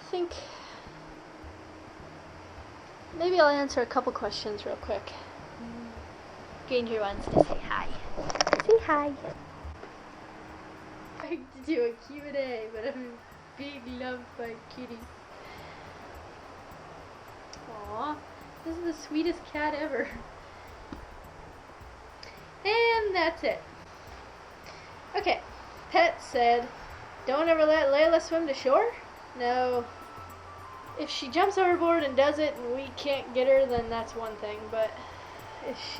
think maybe I'll answer a couple questions real quick. Granger wants to say hi. Say hi. I like to do a Q&A, but I'm being loved by Kitty. Aww, this is the sweetest cat ever. And that's it. Okay, Pet said, don't ever let Layla swim to shore? No. If she jumps overboard and does it and we can't get her, then that's one thing. But if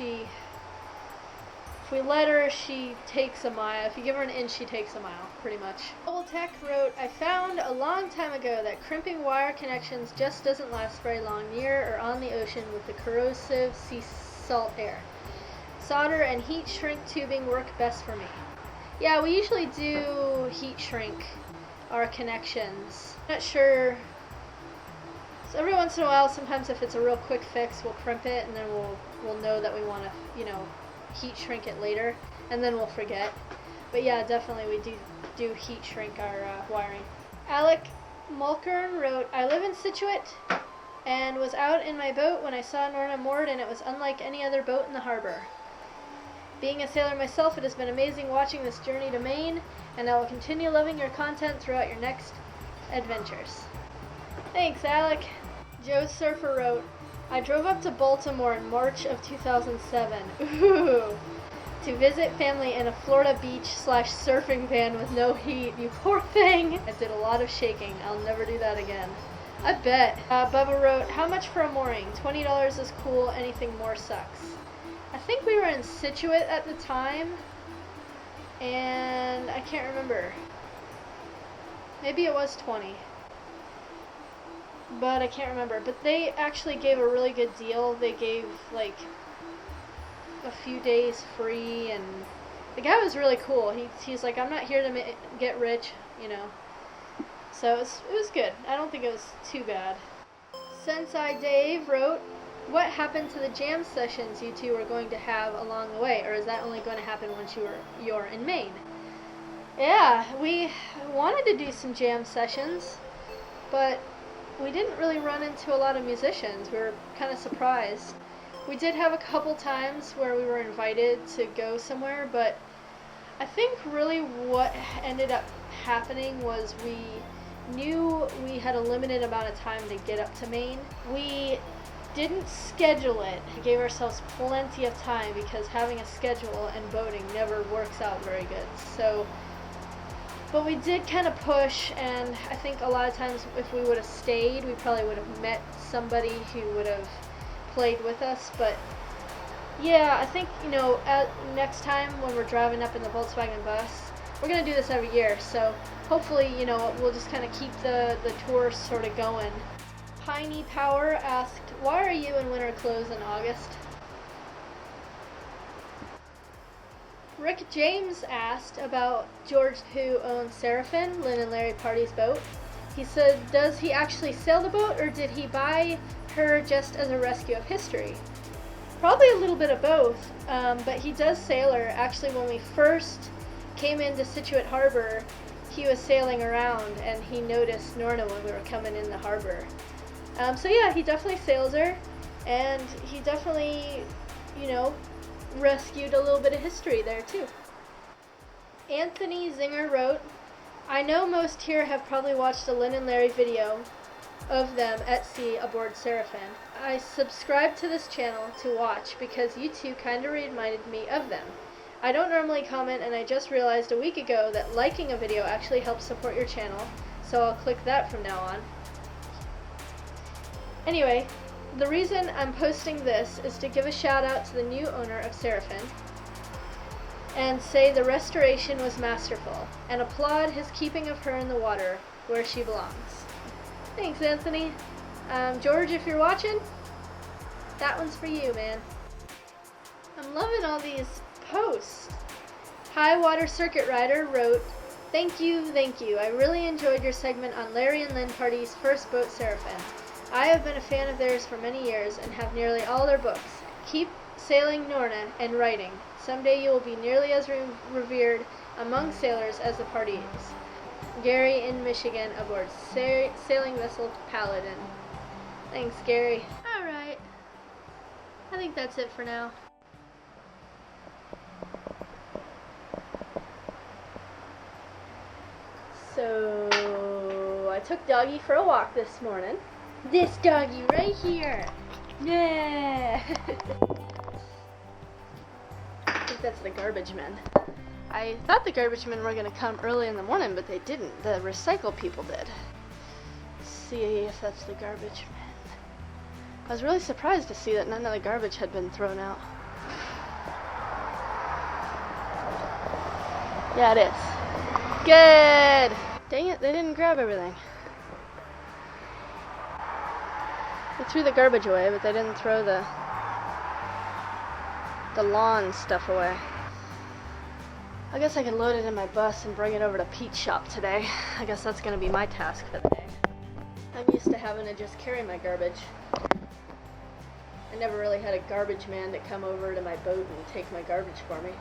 we let her, she takes a mile. If you give her an inch, she takes a mile, pretty much. Old Tech wrote, I found a long time ago that crimping wire connections just doesn't last very long near or on the ocean with the corrosive sea salt air. Solder and heat shrink tubing work best for me. Yeah, we usually do heat shrink our connections. Not sure. So every once in a while, sometimes if it's a real quick fix, we'll crimp it and then we'll know that we want to, heat shrink it later, and then we'll forget. But yeah, definitely we do heat shrink our wiring. Alec Mulkern wrote, I live in Scituate and was out in my boat when I saw Norna moored, and it was unlike any other boat in the harbor. Being a sailor myself, it has been amazing watching this journey to Maine, and I will continue loving your content throughout your next adventures. Thanks, Alec. Joe Surfer wrote, I drove up to Baltimore in March of 2007 to visit family in a Florida beach/surfing van with no heat. You poor thing. I did a lot of shaking. I'll never do that again. I bet. Bubba wrote, how much for a mooring? $20 is cool. Anything more sucks. I think we were in Scituate at the time, and I can't remember. Maybe it was 20. But I can't remember. But they actually gave a really good deal. They gave like a few days free, and the guy was really cool. He's like, I'm not here to get rich, So it was good. I don't think it was too bad. Sensei Dave wrote, what happened to the jam sessions you two are going to have along the way, or is that only going to happen once you're in Maine? Yeah, we wanted to do some jam sessions, but we didn't really run into a lot of musicians. We were kind of surprised. We did have a couple times where we were invited to go somewhere, but I think really what ended up happening was we knew we had a limited amount of time to get up to Maine. We didn't schedule it. We gave ourselves plenty of time because having a schedule and boating never works out very good. But we did kind of push, and I think a lot of times if we would have stayed, we probably would have met somebody who would have played with us. But yeah, I think, next time when we're driving up in the Volkswagen bus, we're going to do this every year. So hopefully, we'll just kind of keep the tour sort of going. Piney Power asked, why are you in winter clothes in August? Rick James asked about George, who owns Seraphin, Lynn and Larry Party's boat. He said, does he actually sail the boat, or did he buy her just as a rescue of history? Probably a little bit of both, but he does sail her. Actually, when we first came into Scituate Harbor, he was sailing around, and he noticed Norna when we were coming in the harbor. So yeah, he definitely sails her, and he definitely, rescued a little bit of history there too. Anthony Zinger wrote, I know most here have probably watched a Lynn and Larry video of them at sea aboard Seraphin. I subscribed to this channel to watch because you two kind of reminded me of them. I don't normally comment, and I just realized a week ago that liking a video actually helps support your channel, so I'll click that from now on. Anyway, the reason I'm posting this is to give a shout out to the new owner of Seraphin and say the restoration was masterful, and applaud his keeping of her in the water where she belongs. Thanks, Anthony. George, if you're watching, that one's for you, man. I'm loving all these posts. High Water Circuit Rider wrote, thank you. I really enjoyed your segment on Larry and Lynn Party's first boat, Seraphin. I have been a fan of theirs for many years and have nearly all their books. Keep sailing, Norna, and writing. Someday you will be nearly as revered among sailors as the party is. Gary in Michigan aboard sailing vessel Paladin. Thanks, Gary. Alright. I think that's it for now. So, I took Doggy for a walk this morning. This doggy right here. Yeah. I think that's the garbage men. I thought the garbage men were going to come early in the morning, but they didn't. The recycle people did. Let's see if that's the garbage men. I was really surprised to see that none of the garbage had been thrown out. Yeah, it is. Good! Dang it, they didn't grab everything. They threw the garbage away, but they didn't throw the lawn stuff away. I guess I can load it in my bus and bring it over to Pete's shop today. I guess that's going to be my task for the day. I'm used to having to just carry my garbage. I never really had a garbage man to come over to my boat and take my garbage for me.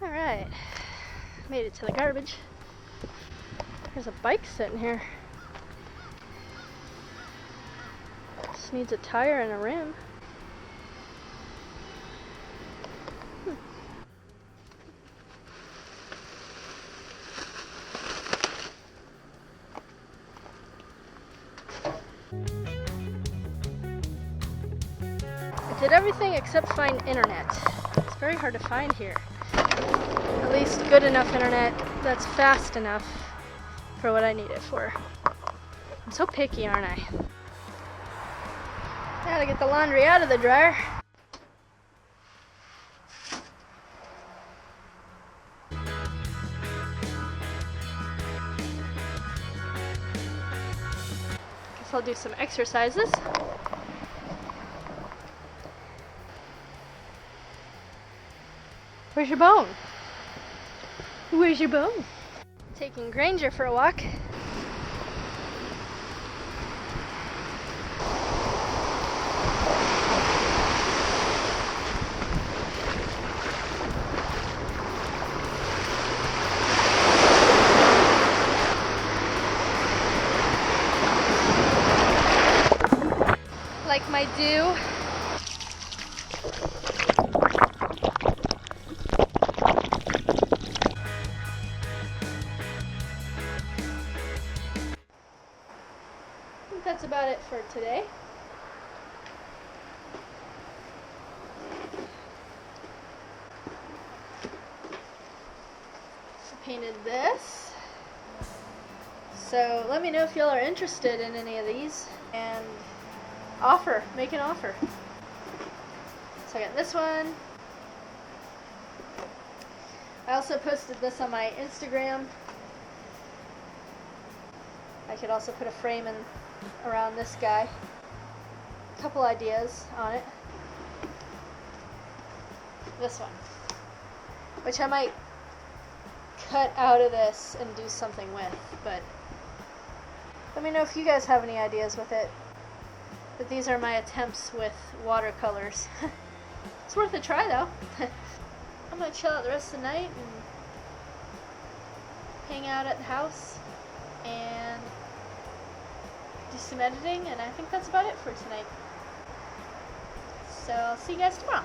Alright, made it to the garbage. There's a bike sitting here. Just needs a tire and a rim. I did everything except find internet. It's very hard to find here. At least good enough internet that's fast enough for what I need it for. I'm so picky, aren't I? Gotta get the laundry out of the dryer. Guess I'll do some exercises. Where's your bone? Where's your bone? Taking Granger for a walk. Like my dew. That's about it for today. I painted this. So let me know if y'all are interested in any of these and make an offer. So I got this one. I also posted this on my Instagram. I could also put a frame in around this guy. A couple ideas on it. This one, which I might cut out of this and do something with, but let me know if you guys have any ideas with it. But these are my attempts with watercolors. It's worth a try though. I'm gonna chill out the rest of the night and hang out at the house and do some editing, and I think that's about it for tonight. So I'll see you guys tomorrow.